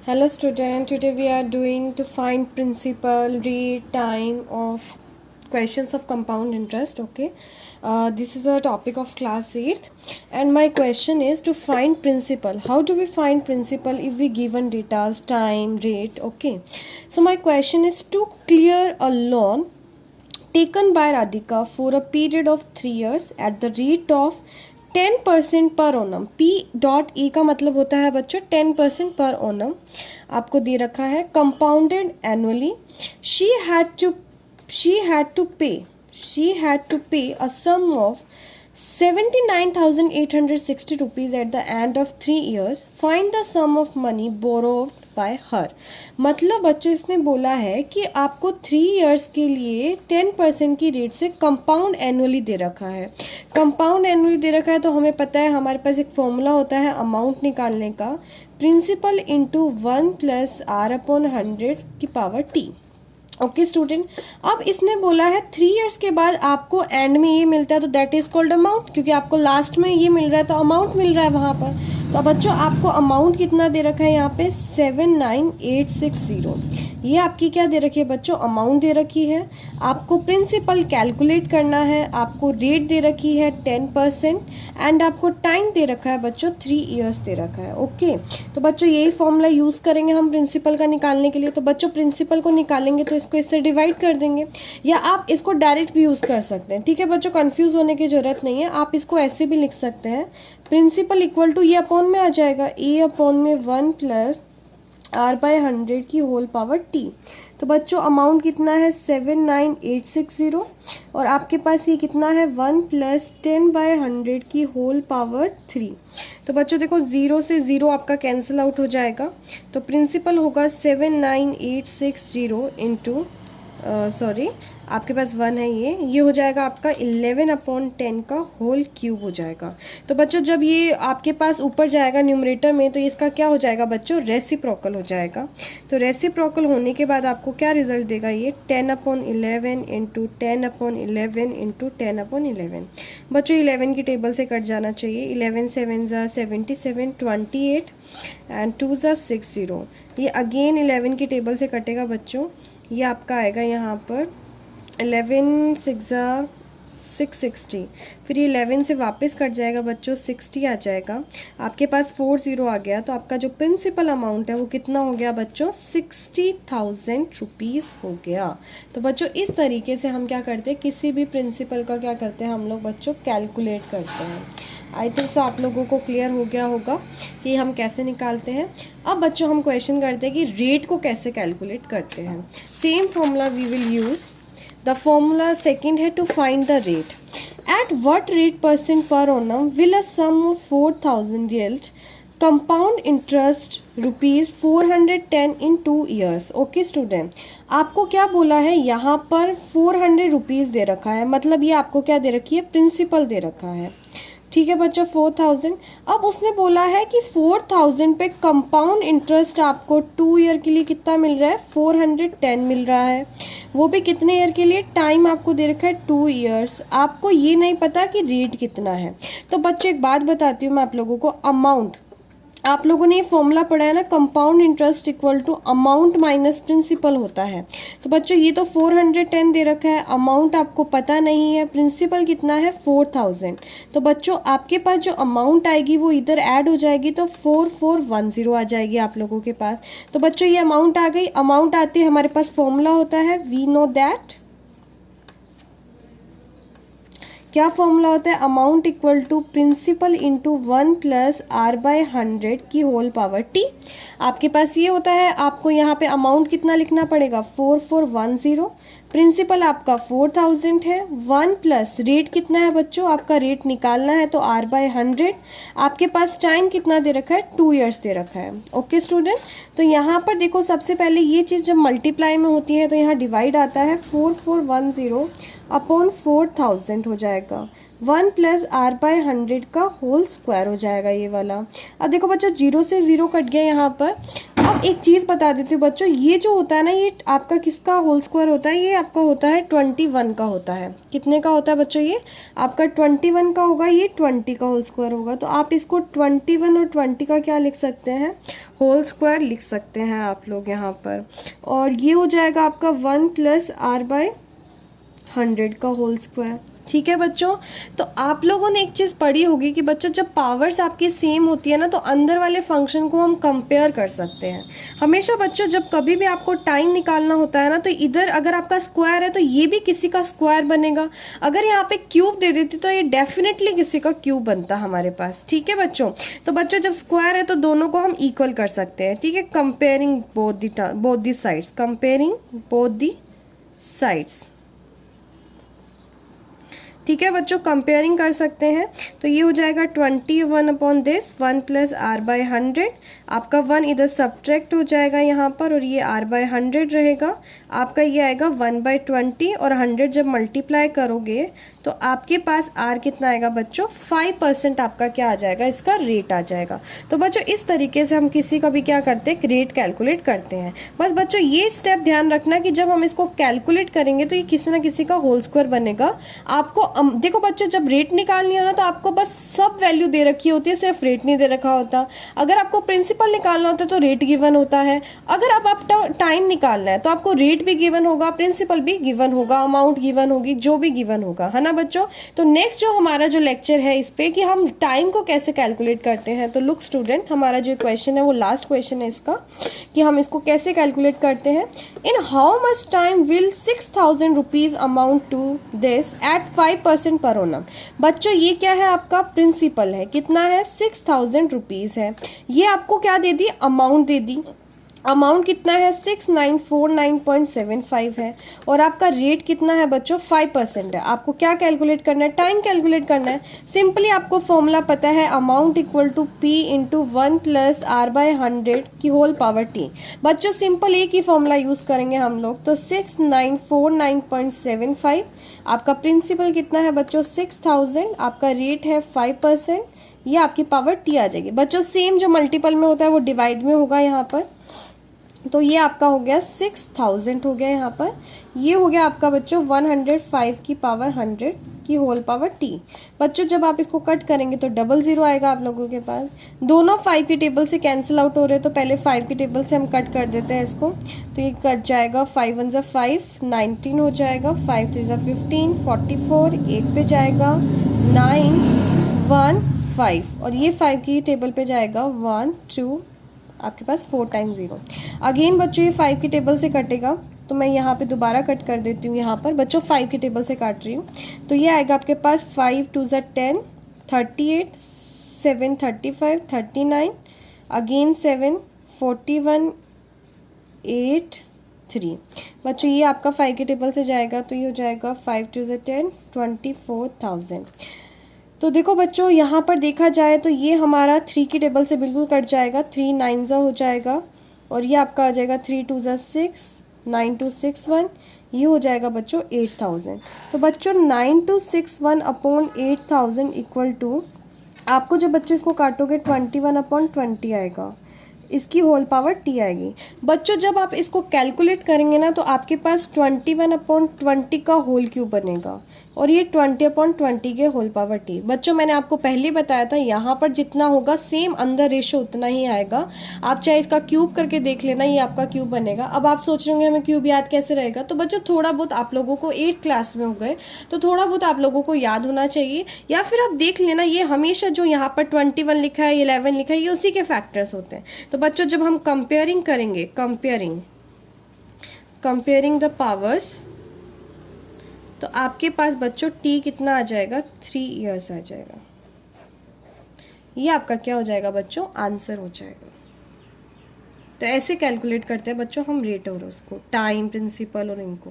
Hello student, today we are doing to find principal, rate, time of questions of compound interest. Okay, this is the topic of class 8th and my question is to find principal. How do we find principal if we given data, time, rate? Okay, so my question is to clear a loan taken by Radhika for a period of 3 years at the rate of 10% पर Onam. P dot E का मतलब होता है बच्चों 10% पर ओनम. आपको दे रखा है compounded annually. She had to pay a sum of 79,860 rupees at the end of 3 years. Find the sum of money borrowed by her. मतलब बच्चों इसने बोला है कि आपको 3 years के लिए 10% की रेट से कंपाउंड एनुअली दे रखा है. कंपाउंड एनुअली दे रखा है तो हमें पता है हमारे पास एक फॉर्मूला होता है अमाउंट निकालने का, principal into 1 plus R upon 100 की पावर टी. ओके स्टूडेंट, अब इसने बोला है 3 years के बाद आपको एंड में ये मिलता है तो दैट इज कॉल्ड अमाउंट, क्योंकि आपको लास्ट में ये मिल रहा है तो अमाउंट मिल रहा है वहां पर. तो बच्चों आपको अमाउंट कितना दे रखा है यहाँ पे 79860. ये आपकी क्या दे रखी है बच्चों, अमाउंट दे रखी है. आपको प्रिंसिपल कैलकुलेट करना है, आपको रेट दे रखी है 10% एंड आपको टाइम दे रखा है बच्चों 3 years दे रखा है. ओके, तो बच्चों यही फॉर्मूला यूज करेंगे हम प्रिंसिपल का निकालने के लिए. तो बच्चों प्रिंसिपल को निकालेंगे तो इसको इससे डिवाइड कर देंगे या आप इसको डायरेक्ट भी यूज कर सकते हैं. ठीक है बच्चों, कंफ्यूज होने की जरूरत नहीं है, आप इसको ऐसे भी लिख सकते हैं. प्रिंसिपल इक्वल टू ये अपॉन में आ जाएगा ए अपॉन में 1 प्लस आर बाय 100 की होल पावर टी. तो बच्चों अमाउंट कितना है 79860 और आपके पास ये कितना है 1 प्लस 10 बाय 100 की होल पावर 3. तो बच्चों देखो 0 से 0 आपका कैंसिल आउट हो जाएगा. तो प्रिंसिपल होगा 79860 इंटू आपके पास 1 है, ये हो जाएगा आपका 11/10 का होल क्यूब हो जाएगा. तो बच्चों जब ये आपके पास ऊपर जाएगा न्यूमरेटर में तो इसका क्या हो जाएगा बच्चों, रेसिप्रोकल हो जाएगा. तो रेसिप्रोकल होने के बाद आपको क्या रिजल्ट देगा, ये 10/11 इंटू 10/11 इंटू 10/11. बच्चों 11 की टेबल से कट जाना चाहिए. 11 7 ज़ा 77, 28 एंड 2 ज़ा 60. ये अगेन 11 की टेबल से कटेगा बच्चों. ये आपका आएगा यहाँ पर 11 6 ज़ा 660. फिर ये 11 से वापस कट जाएगा बच्चों, 60 आ जाएगा. आपके पास 40 आ गया. तो आपका जो प्रिंसिपल अमाउंट है वो कितना हो गया बच्चों, 60,000 रुपीज़ हो गया. तो बच्चों इस तरीके से हम क्या करते हैं, किसी भी प्रिंसिपल का क्या करते हैं हम लोग बच्चों, कैलकुलेट करते हैं. आई थिंक सो आप लोगों को क्लियर हो गया होगा कि हम कैसे निकालते हैं. अब बच्चों हम क्वेश्चन करते हैं कि रेट को कैसे कैलकुलेट करते हैं. Same formula we will use. The formula second है to find the rate. At what rate percent per annum will a sum of 4000 yield compound interest ₹410 in 2 years. Okay student, आपको क्या बोला है यहाँ पर 400 रुपीज़ दे रखा है, मतलब ये आपको क्या दे रखी है, प्रिंसिपल दे रखा है. ठीक है बच्चों 4000. अब उसने बोला है कि 4000 पे कंपाउंड इंटरेस्ट आपको 2 ईयर के लिए कितना मिल रहा है, 410 मिल रहा है. वो भी कितने ईयर के लिए, टाइम आपको दे रखा है 2 years. आपको ये नहीं पता कि रेट कितना है. तो बच्चों एक बात बताती हूँ मैं आप लोगों को, अमाउंट आप लोगों ने ये फॉर्मूला पढ़ा है ना, compound interest equal to amount minus principal होता है. तो बच्चों ये तो 410 दे रखा है, अमाउंट आपको पता नहीं है, प्रिंसिपल कितना है 4000. तो बच्चों आपके पास जो अमाउंट आएगी वो इधर ऐड हो जाएगी तो 4410 आ जाएगी आप लोगों के पास. तो बच्चों ये अमाउंट आ गई. अमाउंट आती है हमारे पास फॉर्मूला होता है, वी नो दैट क्या फॉर्मूला होता है, amount equal to principal into 1 plus R by 100 की होल पावर टी. आपके पास ये होता है, आपको यहाँ पे अमाउंट कितना लिखना पड़ेगा 4410. प्रिंसिपल आपका 4000 है, 1 प्लस रेट कितना है बच्चों, आपका रेट निकालना है तो आर बाय 100. आपके पास टाइम कितना दे रखा है, 2 years दे रखा है. ओके स्टूडेंट, तो यहाँ पर देखो सबसे पहले ये चीज़ जब मल्टीप्लाई में होती है तो यहाँ डिवाइड आता है 4410 अपॉन 4000 हो जाएगा. 1 प्लस आर बाय 100 का होल स्क्वायर हो जाएगा ये वाला. अब देखो बच्चों 0 से 0 कट गया यहाँ पर. अब एक चीज़ बता देती हूँ बच्चों, ये जो होता है ना, ये आपका किसका होल स्क्वायर होता है? ये आपका होता है 21 का होता है। कितने का होता है बच्चों? ये आपका 21 का होगा, ये 20 का होल स्क्वायर होगा। तो आप इसको 21 और 20 का क्या लिख सकते हैं? होल स्क्वायर लिख सकते हैं आप लोग यहाँ पर। और ये हो जाएगा आपका 1 + r/100 का होल स्क्वायर। ठीक है बच्चों, तो आप लोगों ने एक चीज़ पढ़ी होगी कि बच्चों जब पावर्स आपकी सेम होती है ना, तो अंदर वाले फंक्शन को हम कंपेयर कर सकते हैं। हमेशा बच्चों जब कभी भी आपको टाइम निकालना होता है ना, तो इधर अगर आपका स्क्वायर है तो ये भी किसी का स्क्वायर बनेगा। अगर यहाँ पे क्यूब दे देती तो ये डेफिनेटली किसी का क्यूब बनता हमारे पास। ठीक है बच्चों, तो बच्चों जब स्क्वायर है तो दोनों को हम इक्वल कर सकते हैं। ठीक है, comparing both the sides, comparing both the sides. ठीक है बच्चों, कंपेयरिंग कर सकते हैं। तो ये हो जाएगा 21 अपॉन दिस 1 + r/100। आपका 1 इधर सब्ट्रैक्ट हो जाएगा यहाँ पर, और ये r/100 रहेगा। आपका ये आएगा 1/20, और 100 जब मल्टीप्लाई करोगे तो आपके पास r कितना आएगा बच्चों? 5% आपका क्या आ जाएगा? इसका रेट आ जाएगा। तो बच्चों इस तरीके से हम किसी का भी क्या करते हैं? रेट कैलकुलेट करते हैं। बस बच्चों ये स्टेप ध्यान रखना कि जब हम इसको कैलकुलेट करेंगे तो ये किसी ना किसी का होल स्क्वायर बनेगा। आपको देखो बच्चों, जब रेट निकालनी हो ना, तो आपको बस सब वैल्यू दे रखी होती है, सिर्फ रेट नहीं दे रखा होता। अगर आपको प्रिंसिपल निकालना होता है तो रेट गिवन होता है। अगर आप टाइम निकालना है तो आपको रेट भी गिवन होगा, प्रिंसिपल भी गिवन होगा, अमाउंट गिवन होगी, जो भी गिवन होगा, है ना बच्चों। तो नेक्स्ट जो हमारा जो लेक्चर है इस पे कि हम टाइम को कैसे कैलकुलेट करते हैं। तो लुक स्टूडेंट, हमारा जो क्वेश्चन है वो लास्ट क्वेश्चन है इसका, कि हम इसको कैसे कैलकुलेट करते हैं। In how much time will 6000 rupees amount to this at 5% per annum। बच्चों ये क्या है? आपका प्रिंसिपल है, कितना है? 6000 रुपीज है। ये आपको क्या दे दी? अमाउंट दे दी। अमाउंट कितना है? 6949.75 है। और आपका रेट कितना है बच्चों? 5% है। आपको क्या कैलकुलेट करना है? टाइम कैलकुलेट करना है। सिंपली आपको फॉर्मूला पता है, amount equal to P into 1 + r/100 की होल पावर t। बच्चों सिंपल एक ही फॉर्मूला यूज करेंगे हम लोग। तो 6949.75। आपका प्रिंसिपल कितना है बच्चों? 6000। आपका रेट है 5%। ये आपकी पावर t आ जाएगी। बच्चों सेम जो मल्टीपल में होता है वो डिवाइड में होगा यहाँ पर। तो ये आपका हो गया 6000 हो गया यहाँ पर। ये हो गया आपका बच्चों 105 की पावर 100 की होल पावर t। बच्चों जब आप इसको कट करेंगे तो 00 आएगा आप लोगों के पास। दोनों 5 की टेबल से कैंसिल आउट हो रहे हैं, तो पहले 5 की टेबल से हम कट कर देते हैं इसको। तो ये कट जाएगा, 5 1 5, 19 हो जाएगा, 5 3 15, 44, 8 पे जाएगा 9 1 5, और ये 5 की टेबल पे जाएगा 1 2, आपके पास 4 टाइम्स 0। अगेन बच्चों ये 5 की टेबल से कटेगा, तो मैं यहाँ पे दोबारा कट कर देती हूँ। यहाँ पर बच्चों 5 की टेबल से काट रही हूँ। तो ये आएगा आपके पास 5 2 10, 38, 7 35, 39, अगेन 7 41, 8 3। बच्चों ये आपका 5 की टेबल से जाएगा, तो ये हो जाएगा 5 2 10, 24,000। तो देखो बच्चों यहाँ पर देखा जाए तो ये हमारा 3 की टेबल से बिल्कुल कट जाएगा, 3 9 हो जाएगा, और ये आपका आ जाएगा 3 2 6, 9 2 6 1, ये हो जाएगा बच्चों 8000। तो बच्चों 9261 अपॉन 8000 इक्वल टू, आपको जो बच्चों इसको काटोगे 21/20 आएगा, इसकी होल पावर t आएगी। बच्चों जब आप इसको कैलकुलेट करेंगे ना, तो आपके पास 21/20 का होल क्यूब बनेगा, और ये 20/20 के होल पावर t। बच्चों मैंने आपको पहले बताया था, यहाँ पर जितना होगा सेम अंदर रेशो उतना ही आएगा। आप चाहे इसका क्यूब करके देख लेना, ये आपका क्यूब बनेगा। अब आप सोच रहे होंगे हमें क्यूब याद कैसे रहेगा। तो बच्चों थोड़ा बहुत आप लोगों को 8th क्लास में हो गए, तो थोड़ा बहुत आप लोगों को याद होना चाहिए, या फिर आप देख लेना, ये हमेशा जो यहाँ पर 21 लिखा है, 11 लिखा है, ये उसी के फैक्टर्स होते हैं। तो बच्चों जब हम कंपेयरिंग करेंगे, कंपेयरिंग द पावर्स, तो आपके पास बच्चों t कितना आ जाएगा? 3 ईयर्स आ जाएगा। ये आपका क्या हो जाएगा बच्चों? आंसर हो जाएगा। तो ऐसे कैलकुलेट करते हैं बच्चों हम रेट और उसको, टाइम, प्रिंसिपल और इनको।